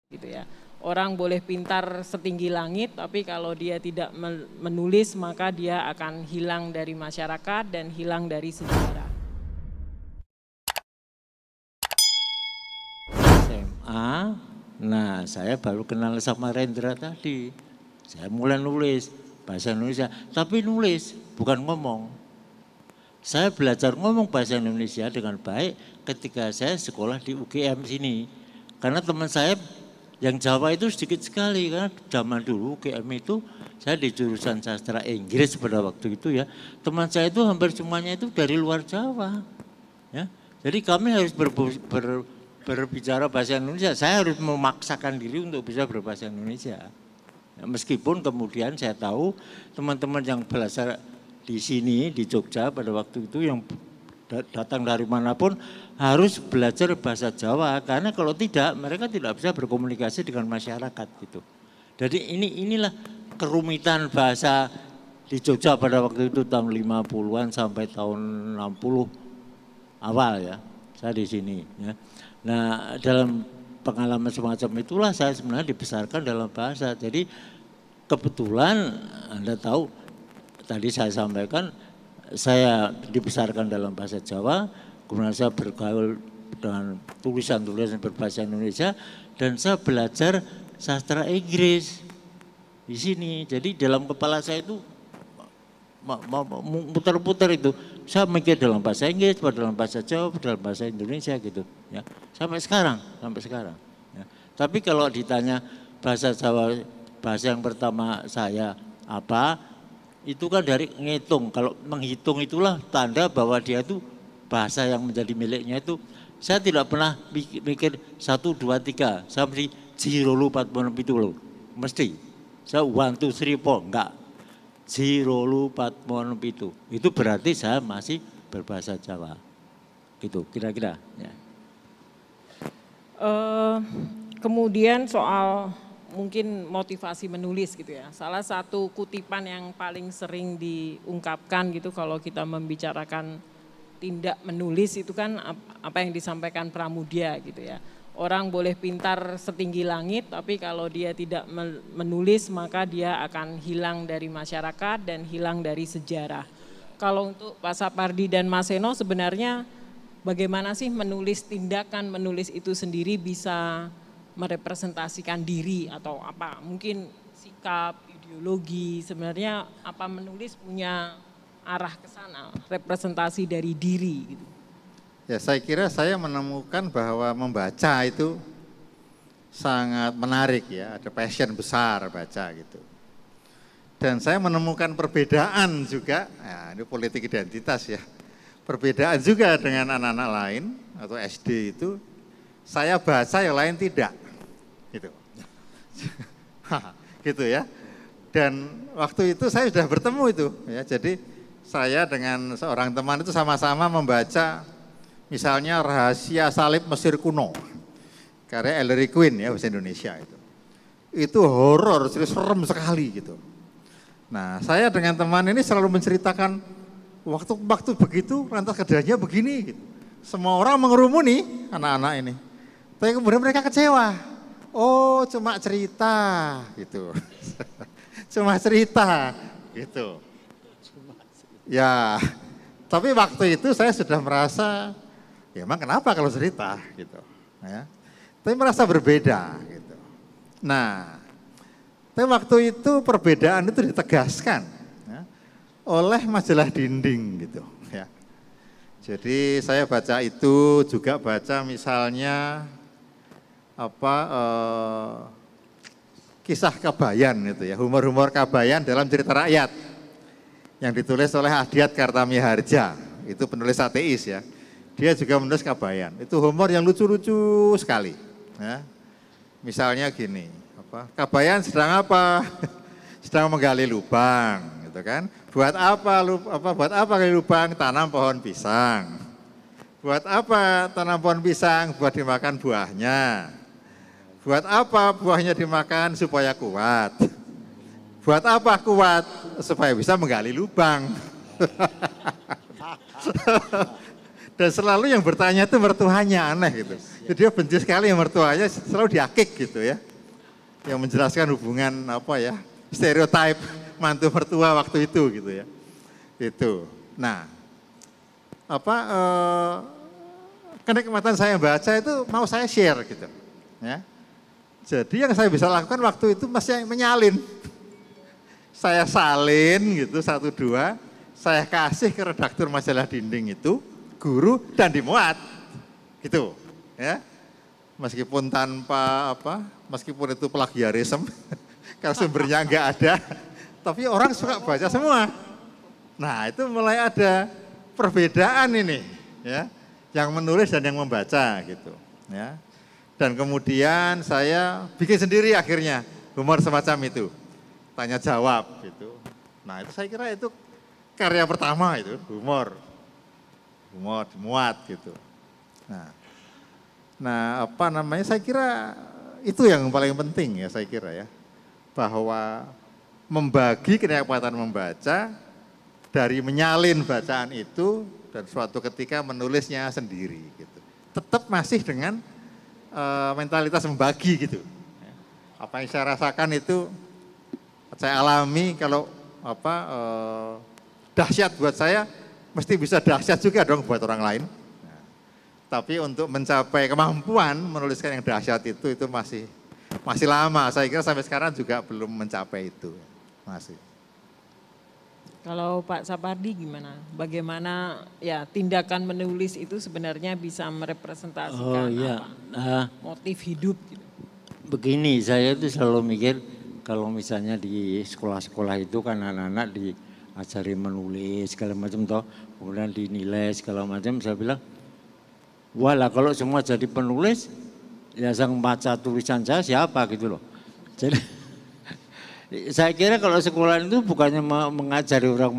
gitu ya. Orang boleh pintar setinggi langit, tapi kalau dia tidak menulis maka dia akan hilang dari masyarakat dan hilang dari sejarah. SMA, nah saya baru kenal sama Rendra tadi. Saya mulai nulis bahasa Indonesia, tapi nulis bukan ngomong. Saya belajar ngomong bahasa Indonesia dengan baik ketika saya sekolah di UGM sini. Karena teman saya yang Jawa itu sedikit sekali, karena zaman dulu UGM itu saya di jurusan sastra Inggris pada waktu itu ya. Teman saya itu hampir semuanya itu dari luar Jawa. Ya. Jadi kami harus berbicara bahasa Indonesia. Saya harus memaksakan diri untuk bisa berbahasa Indonesia. Ya, meskipun kemudian saya tahu teman-teman yang belajar di sini, di Jogja pada waktu itu yang datang dari manapun harus belajar bahasa Jawa. Karena kalau tidak, mereka tidak bisa berkomunikasi dengan masyarakat gitu. Jadi inilah kerumitan bahasa di Jogja pada waktu itu tahun 50-an sampai tahun 60 awal ya. Saya di sini ya. Nah, dalam pengalaman semacam itulah saya sebenarnya dibesarkan dalam bahasa. Jadi kebetulan Anda tahu tadi saya sampaikan saya dibesarkan dalam bahasa Jawa, kemudian saya bergaul dengan tulisan-tulisan berbahasa Indonesia dan saya belajar sastra Inggris di sini. Jadi dalam kepala saya itu muter-puter itu. Saya mikir dalam bahasa Inggris, dalam bahasa Jawa, dalam bahasa Indonesia gitu ya. Sampai sekarang. Ya. Tapi kalau ditanya bahasa Jawa, bahasa yang pertama saya apa? Itu kan dari ngitung. Kalau menghitung itulah tanda bahwa dia itu bahasa yang menjadi miliknya itu. Saya tidak pernah mikir 1, 2, 3. Saya mesti 0, 4, 5 itu loh. Mesti. Saya 1, 2, 3, 4. Enggak. 0, 4, 5 itu. Itu berarti saya masih berbahasa Jawa. Gitu kira-kira. Ya. Kemudian soal mungkin motivasi menulis gitu ya. Salah satu kutipan yang paling sering diungkapkan gitu kalau kita membicarakan tindak menulis itu kan apa yang disampaikan Pramudia gitu ya. Orang boleh pintar setinggi langit, tapi kalau dia tidak menulis maka dia akan hilang dari masyarakat dan hilang dari sejarah. Kalau untuk Pak Sapardi dan Mas Seno sebenarnya bagaimana sih tindakan menulis itu sendiri bisa merepresentasikan diri atau apa, mungkin sikap, ideologi, sebenarnya apa menulis punya arah ke sana, representasi dari diri gitu. Ya saya kira saya menemukan bahwa membaca itu sangat menarik ya, ada passion besar baca gitu. Dan saya menemukan perbedaan juga, ya, ini politik identitas ya, perbedaan juga dengan anak-anak lain atau SD itu, saya baca yang lain tidak. Gitu. Gitu ya. Dan waktu itu saya sudah bertemu itu ya. Jadi saya dengan seorang teman itu sama-sama membaca misalnya Rahasia Salib Mesir Kuno. Karya Ellery Queen ya bahasa Indonesia itu. Itu horor, serem sekali gitu. Nah, saya dengan teman ini selalu menceritakan waktu begitu lantas kejadiannya begini gitu. Semua orang mengerumuni anak-anak ini. Tapi kemudian mereka kecewa. Oh, cuma cerita gitu. Cuma cerita gitu. Ya, tapi waktu itu saya sudah merasa, ya emang kenapa kalau cerita gitu. Ya. Tapi merasa berbeda gitu. Nah, tapi waktu itu perbedaan itu ditegaskan ya, oleh majalah Dinding gitu. Ya. Jadi saya baca itu juga baca misalnya kisah Kabayan itu ya, humor-humor Kabayan dalam cerita rakyat yang ditulis oleh Adiat Kartamiharja, itu penulis ateis ya. Dia juga menulis Kabayan. Itu humor yang lucu-lucu sekali. Ya. Misalnya gini, Kabayan sedang apa? Sedang menggali lubang, gitu kan? Buat apa gali lubang? Tanam pohon pisang. Buat apa tanam pohon pisang? Buat dimakan buahnya. Buat apa buahnya dimakan? Supaya kuat. Buat apa kuat? Supaya bisa menggali lubang. Dan selalu yang bertanya itu mertuanya, aneh gitu. Jadi dia benci sekali yang mertuanya, selalu diakik gitu ya. Yang menjelaskan hubungan apa ya, stereotip mantu mertua waktu itu gitu ya. Itu. Nah, kenikmatan saya baca itu mau saya share gitu. Ya. Jadi yang saya bisa lakukan waktu itu masih menyalin. Saya salin gitu 1, 2, saya kasih ke redaktur majalah Dinding itu, guru dan dimuat. Gitu, ya. Meskipun meskipun itu plagiarisme, kalau sumbernya enggak ada, tapi orang suka baca semua. Nah, itu mulai ada perbedaan ini, ya. Yang menulis dan yang membaca gitu, ya. Dan kemudian saya bikin sendiri akhirnya humor semacam itu. Tanya jawab gitu. Nah, itu saya kira itu karya pertama itu, humor dimuat gitu. Nah, saya kira itu yang paling penting ya saya kira ya. Bahwa membagi kenikmatan membaca dari menyalin bacaan itu dan suatu ketika menulisnya sendiri gitu. Tetap masih dengan mentalitas membagi gitu. Apa yang saya rasakan itu saya alami kalau dahsyat buat saya, mesti bisa dahsyat juga dong buat orang lain. Nah, tapi untuk mencapai kemampuan menuliskan yang dahsyat itu masih lama. Saya kira sampai sekarang juga belum mencapai itu. Masih. Kalau Pak Sapardi gimana? Bagaimana ya tindakan menulis itu sebenarnya bisa merepresentasikan motif hidup gitu. Begini, saya itu selalu mikir kalau misalnya di sekolah-sekolah itu kan anak-anak diajari menulis segala macam toh, kemudian dinilai segala macam, saya bilang, walah kalau semua jadi penulis, ya sang baca tulisan saya siapa gitu loh. Jadi saya kira kalau sekolah itu bukannya mengajari orang